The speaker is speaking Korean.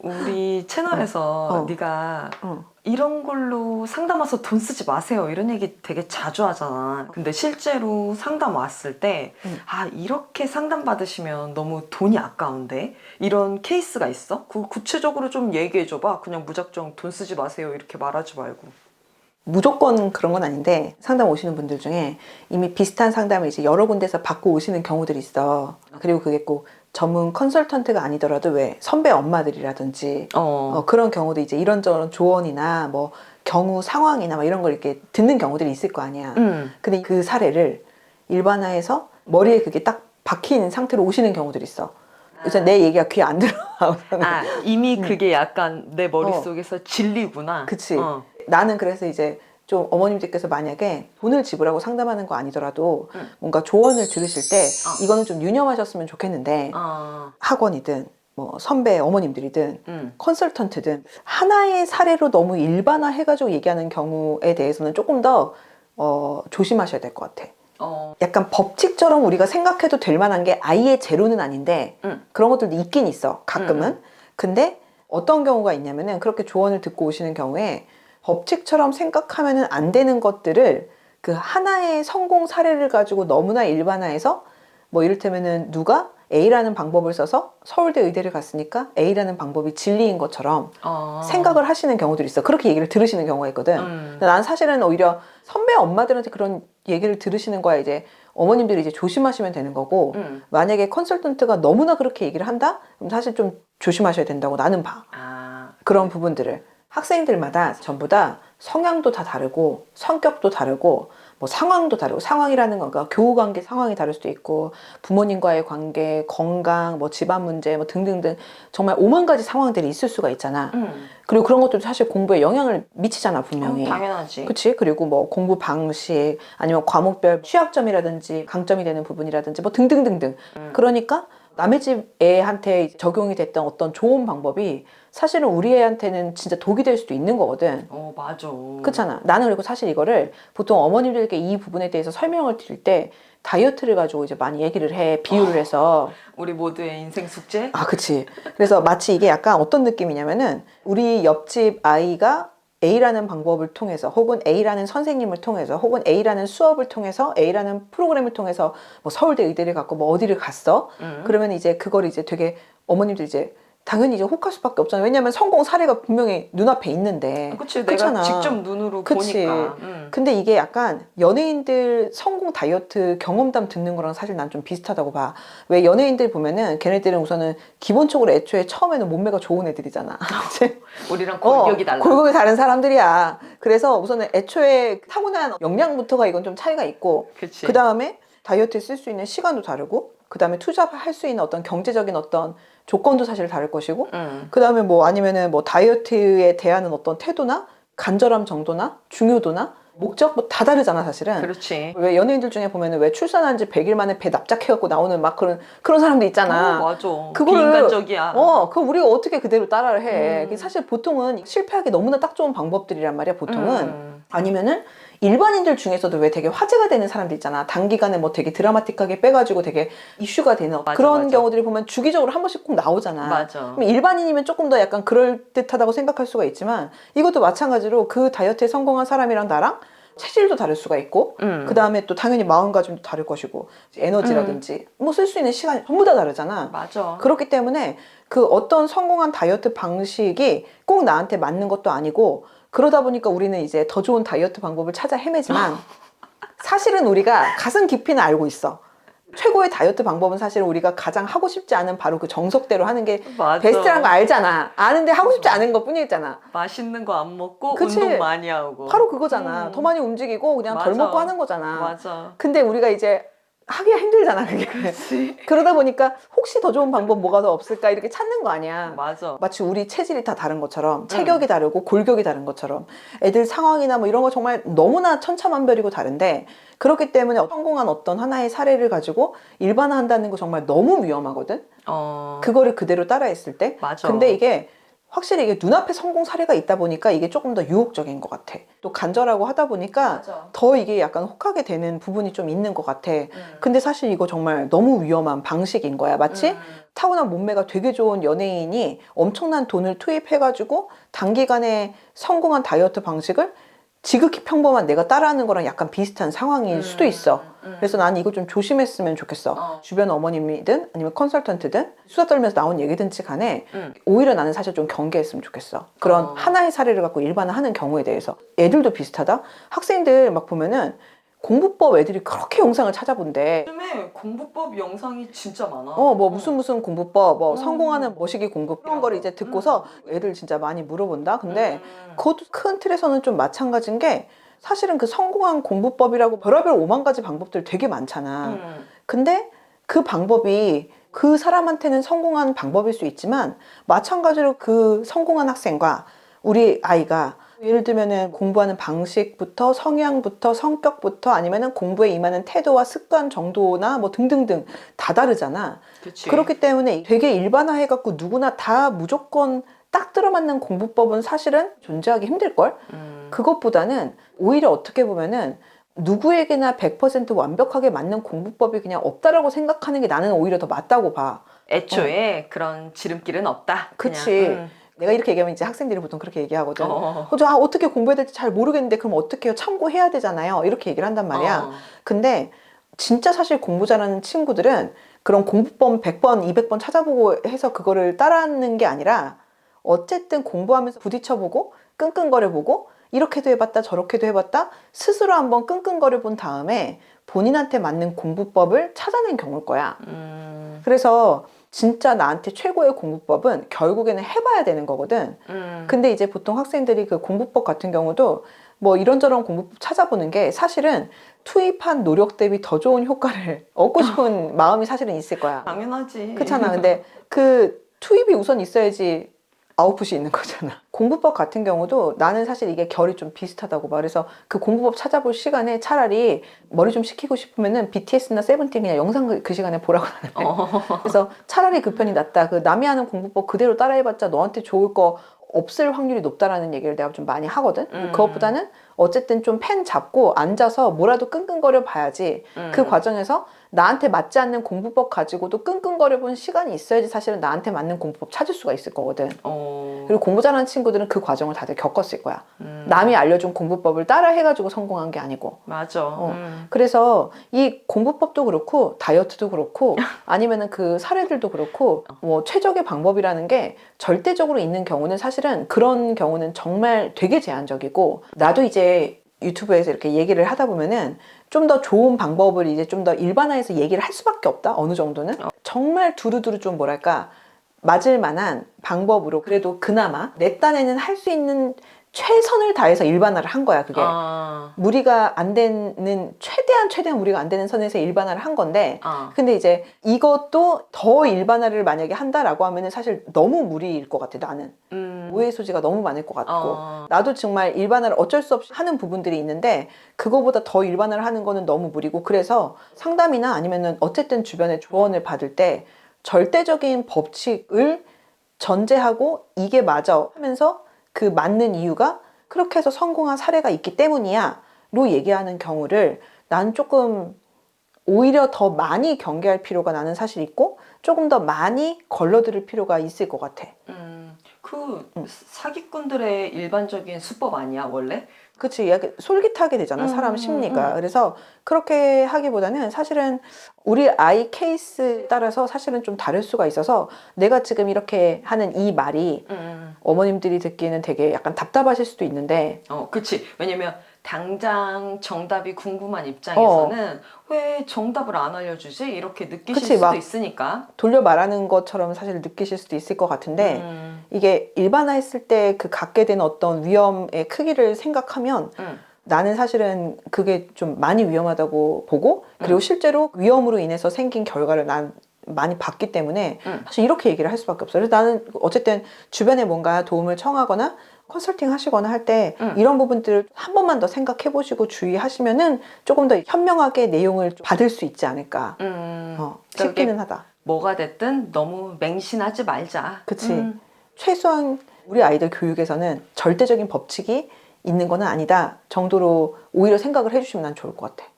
우리 채널에서 네가 이런 걸로 상담 와서 돈 쓰지 마세요 이런 얘기 되게 자주 하잖아. 근데 실제로 상담 왔을 때 아, 이렇게 상담 받으시면 너무 돈이 아까운데 이런 케이스가 있어? 그 구체적으로 좀 얘기해 줘봐. 그냥 무작정 돈 쓰지 마세요 이렇게 말하지 말고. 무조건 그런 건 아닌데 상담 오시는 분들 중에 이미 비슷한 상담을 이제 여러 군데서 받고 오시는 경우들이 있어. 그리고 그게 꼭 전문 컨설턴트가 아니더라도 왜 선배 엄마들이라든지 그런 경우도 이제 이런저런 조언이나 뭐 경우 상황이나 막 이런 걸 이렇게 듣는 경우들이 있을 거 아니야. 근데 그 사례를 일반화해서 머리에 그게 딱 박힌 상태로 오시는 경우들이 있어. 우선 내 얘기가 귀에 안 들어. 아, 이미 그게 약간 내 머릿속에서 진리구나. 그치. 나는 그래서 이제 좀 어머님들께서 만약에 돈을 지불하고 상담하는 거 아니더라도 뭔가 조언을 들으실 때 이거는 좀 유념하셨으면 좋겠는데 학원이든 뭐 선배 어머님들이든 컨설턴트든 하나의 사례로 너무 일반화해가지고 얘기하는 경우에 대해서는 조금 더 조심하셔야 될 것 같아. 약간 법칙처럼 우리가 생각해도 될 만한 게 아예 제로는 아닌데 그런 것들도 있긴 있어 가끔은. 근데 어떤 경우가 있냐면은 그렇게 조언을 듣고 오시는 경우에 법칙처럼 생각하면은 안 되는 것들을 그 하나의 성공 사례를 가지고 너무나 일반화해서 뭐 이를테면은 누가 A라는 방법을 써서 서울대 의대를 갔으니까 A라는 방법이 진리인 것처럼 생각을 하시는 경우들이 있어. 그렇게 얘기를 들으시는 경우가 있거든. 근데 난 사실은 오히려 선배 엄마들한테 그런 얘기를 들으시는 거야 이제 어머님들이 이제 조심하시면 되는 거고 만약에 컨설턴트가 너무나 그렇게 얘기를 한다? 그럼 사실 좀 조심하셔야 된다고 나는 봐. 그런 부분들을. 학생들마다 전부 다 성향도 다 다르고 성격도 다르고 뭐 상황도 다르고 상황이라는 건가 교우관계 상황이 다를 수도 있고 부모님과의 관계, 건강, 뭐 집안 문제 뭐 등등등 정말 5만 가지 상황들이 있을 수가 있잖아. 그리고 그런 것들도 사실 공부에 영향을 미치잖아 분명히. 당연하지. 그치? 그리고 뭐 공부 방식 아니면 과목별 취약점이라든지 강점이 되는 부분이라든지 뭐 등등등등. 그러니까 남의 집 애한테 적용이 됐던 어떤 좋은 방법이 사실은 우리 애한테는 진짜 독이 될 수도 있는 거거든. 맞아. 그렇잖아. 나는 그리고 사실 이거를 보통 어머님들께 이 부분에 대해서 설명을 드릴 때 다이어트를 가지고 이제 많이 얘기를 해. 비유를 해서. 우리 모두의 인생 숙제? 아, 그치. 그래서 마치 이게 약간 어떤 느낌이냐면은 우리 옆집 아이가 A라는 방법을 통해서 혹은 A라는 선생님을 통해서 혹은 A라는 수업을 통해서 A라는 프로그램을 통해서 뭐 서울대 의대를 갔고 뭐 어디를 갔어. 그러면 이제 그걸 이제 되게 어머님들 이제 당연히 이제 혹할 수밖에 없잖아요. 왜냐하면 성공 사례가 분명히 눈앞에 있는데. 그치, 그렇잖아. 내가 직접 눈으로 그치. 보니까. 근데 이게 약간 연예인들 성공 다이어트 경험담 듣는 거랑 사실 난 좀 비슷하다고 봐. 왜 연예인들 보면은 걔네들은 우선은 기본적으로 애초에 처음에는 몸매가 좋은 애들이잖아. 그치? 우리랑 골격이 달라. 골격이 다른 사람들이야. 그래서 우선은 애초에 타고난 역량부터가 이건 좀 차이가 있고 그치. 그 다음에 다이어트에 쓸 수 있는 시간도 다르고 그 다음에 투자할 수 있는 어떤 경제적인 어떤 조건도 사실 다를 것이고 그 다음에 뭐 아니면은 뭐 다이어트에 대한 어떤 태도나 간절함 정도나 중요도나 목적 뭐 다 다르잖아 사실은. 그렇지. 왜 연예인들 중에 보면은 왜 출산한 지 100일 만에 배 납작해갖고 나오는 막 그런 사람도 있잖아. 맞아. 그거를 비인간적이야. 그거 우리가 어떻게 그대로 따라를 해. 사실 보통은 실패하기 너무나 딱 좋은 방법들이란 말이야 보통은. 아니면은 일반인들 중에서도 왜 되게 화제가 되는 사람들 있잖아. 단기간에 뭐 되게 드라마틱하게 빼가지고 되게 이슈가 되는 그런 경우들이 보면 주기적으로 한 번씩 꼭 나오잖아. 맞아. 그럼 일반인이면 조금 더 약간 그럴듯하다고 생각할 수가 있지만 이것도 마찬가지로 그 다이어트에 성공한 사람이랑 나랑 체질도 다를 수가 있고 그 다음에 또 당연히 마음가짐도 다를 것이고 에너지라든지 뭐 쓸 수 있는 시간이 전부 다 다르잖아. 맞아. 그렇기 때문에 그 어떤 성공한 다이어트 방식이 꼭 나한테 맞는 것도 아니고 그러다 보니까 우리는 이제 더 좋은 다이어트 방법을 찾아 헤매지만 사실은 우리가 가슴 깊이는 알고 있어. 최고의 다이어트 방법은 사실 우리가 가장 하고 싶지 않은 바로 그 정석대로 하는 게 맞아. 베스트라는 거 알잖아. 아는데 하고 싶지 않은 것 뿐이잖아. 맛있는 거 안 먹고 그치? 운동 많이 하고. 바로 그거잖아. 더 많이 움직이고 그냥 덜 맞아. 먹고 하는 거잖아. 맞아. 근데 우리가 이제 하기가 힘들잖아 그게. 그치. 그러다 보니까 혹시 더 좋은 방법 뭐가 더 없을까 이렇게 찾는 거 아니야. 맞아. 마치 우리 체질이 다 다른 것처럼 체격이 다르고 골격이 다른 것처럼 애들 상황이나 뭐 이런 거 정말 너무나 천차만별이고 다른데 그렇기 때문에 성공한 어떤 하나의 사례를 가지고 일반화한다는 거 정말 너무 위험하거든. 그거를 그대로 따라했을 때. 맞아. 근데 이게 확실히 이게 눈앞에 성공 사례가 있다 보니까 이게 조금 더 유혹적인 것 같아. 또 간절하고 하다 보니까 맞아. 더 이게 약간 혹하게 되는 부분이 좀 있는 것 같아. 근데 사실 이거 정말 너무 위험한 방식인 거야. 마치 타고난 몸매가 되게 좋은 연예인이 엄청난 돈을 투입해가지고 단기간에 성공한 다이어트 방식을 지극히 평범한 내가 따라하는 거랑 약간 비슷한 상황일 수도 있어. 그래서 나는 이거 좀 조심했으면 좋겠어. 주변 어머님이든 아니면 컨설턴트든 수다 떨면서 나온 얘기든지 간에 오히려 나는 사실 좀 경계했으면 좋겠어. 그런 하나의 사례를 갖고 일반화하는 경우에 대해서. 애들도 비슷하다. 학생들 막 보면은 공부법 애들이 그렇게 영상을 찾아본대. 요즘에 공부법 영상이 진짜 많아. 뭐 무슨 공부법, 뭐 성공하는 머시기 공부법 이런 거를 이제 듣고서 애들 진짜 많이 물어본다. 근데 그것도 큰 틀에서는 좀 마찬가지인 게 사실은 그 성공한 공부법이라고 별의별 5만 가지 방법들 되게 많잖아. 근데 그 방법이 그 사람한테는 성공한 방법일 수 있지만 마찬가지로 그 성공한 학생과 우리 아이가 예를 들면은 공부하는 방식부터 성향부터 성격부터 아니면은 공부에 임하는 태도와 습관 정도나 뭐 등등등 다 다르잖아. 그치. 그렇기 때문에 되게 일반화해갖고 누구나 다 무조건 딱 들어맞는 공부법은 사실은 존재하기 힘들걸? 그것보다는 오히려 어떻게 보면은 누구에게나 100% 완벽하게 맞는 공부법이 그냥 없다라고 생각하는 게 나는 오히려 더 맞다고 봐. 애초에 그런 지름길은 없다. 그치. 그냥, 내가 이렇게 얘기하면 이제 학생들이 보통 그렇게 얘기하거든. 어. 어떻게 공부해야 될지 잘 모르겠는데 그럼 어떻게 해요? 참고해야 되잖아요. 이렇게 얘기를 한단 말이야. 근데 진짜 사실 공부 잘하는 친구들은 그런 공부법 100번, 200번 찾아보고 해서 그거를 따라하는 게 아니라 어쨌든 공부하면서 부딪혀보고 끙끙거려보고 이렇게도 해봤다 저렇게도 해봤다 스스로 한번 끙끙거려 본 다음에 본인한테 맞는 공부법을 찾아낸 경우일 거야. 그래서 진짜 나한테 최고의 공부법은 결국에는 해봐야 되는 거거든. 근데 이제 보통 학생들이 그 공부법 같은 경우도 뭐 이런저런 공부법 찾아보는 게 사실은 투입한 노력 대비 더 좋은 효과를 얻고 싶은 마음이 사실은 있을 거야. 당연하지. 그렇잖아. 근데 그 투입이 우선 있어야지 아웃풋이 있는 거잖아. 공부법 같은 경우도 나는 사실 이게 결이 좀 비슷하다고 봐. 그래서 그 공부법 찾아볼 시간에 차라리 머리 좀 식히고 싶으면은 BTS나 세븐틴 그냥 영상 그 시간에 보라고 나는. 그래서 차라리 그 편이 낫다. 그 남이 하는 공부법 그대로 따라해봤자 너한테 좋을 거 없을 확률이 높다라는 얘기를 내가 좀 많이 하거든. 그것보다는 어쨌든 좀 펜 잡고 앉아서 뭐라도 끙끙거려 봐야지. 그 과정에서 나한테 맞지 않는 공부법 가지고도 끙끙거려 본 시간이 있어야지 사실은 나한테 맞는 공부법 찾을 수가 있을 거거든. 그리고 공부 잘하는 친구들은 그 과정을 다들 겪었을 거야. 남이 알려준 공부법을 따라 해가지고 성공한 게 아니고. 맞아. 그래서 이 공부법도 그렇고 다이어트도 그렇고 아니면은 그 사례들도 그렇고 뭐 최적의 방법이라는 게 절대적으로 있는 경우는 사실은 그런 경우는 정말 되게 제한적이고 나도 이제 유튜브에서 이렇게 얘기를 하다 보면은 좀 더 좋은 방법을 이제 좀 더 일반화해서 얘기를 할 수밖에 없다. 어느 정도는. 정말 두루두루 좀 뭐랄까 맞을 만한 방법으로 그래도 그나마 내 딴에는 할 수 있는 최선을 다해서 일반화를 한 거야. 그게 무리가 안 되는 최대한 무리가 안 되는 선에서 일반화를 한 건데 근데 이제 이것도 더 일반화를 만약에 한다라고 하면은 사실 너무 무리일 것 같아. 나는 오해 소지가 너무 많을 것 같고 나도 정말 일반화를 어쩔 수 없이 하는 부분들이 있는데 그거보다 더 일반화를 하는 거는 너무 무리고 그래서 상담이나 아니면은 어쨌든 주변에 조언을 받을 때 절대적인 법칙을 전제하고 이게 맞아 하면서 그 맞는 이유가 그렇게 해서 성공한 사례가 있기 때문이야 로 얘기하는 경우를 난 조금 오히려 더 많이 경계할 필요가 나는 사실 있고 조금 더 많이 걸러들을 필요가 있을 것 같아. 사기꾼들의 일반적인 수법 아니야 원래? 그치. 약간 솔깃하게 되잖아 사람 심리가. 그래서 그렇게 하기보다는 사실은 우리 아이 케이스에 따라서 사실은 좀 다를 수가 있어서 내가 지금 이렇게 하는 이 말이 어머님들이 듣기에는 되게 약간 답답하실 수도 있는데 그치. 왜냐면 당장 정답이 궁금한 입장에서는 왜 정답을 안 알려주지? 이렇게 느끼실 그치, 수도 막 있으니까. 돌려 말하는 것처럼 사실 느끼실 수도 있을 것 같은데 이게 일반화했을 때 그 갖게 된 어떤 위험의 크기를 생각하면 나는 사실은 그게 좀 많이 위험하다고 보고 그리고 실제로 위험으로 인해서 생긴 결과를 난 많이 봤기 때문에 사실 이렇게 얘기를 할 수밖에 없어요. 그래서 나는 어쨌든 주변에 뭔가 도움을 청하거나 컨설팅 하시거나 할 때 이런 부분들을 한 번만 더 생각해 보시고 주의하시면은 조금 더 현명하게 내용을 받을 수 있지 않을까 싶기는 하다. 뭐가 됐든 너무 맹신하지 말자. 그치. 최소한 우리 아이들 교육에서는 절대적인 법칙이 있는 건 아니다 정도로 오히려 생각을 해주시면 난 좋을 것 같아.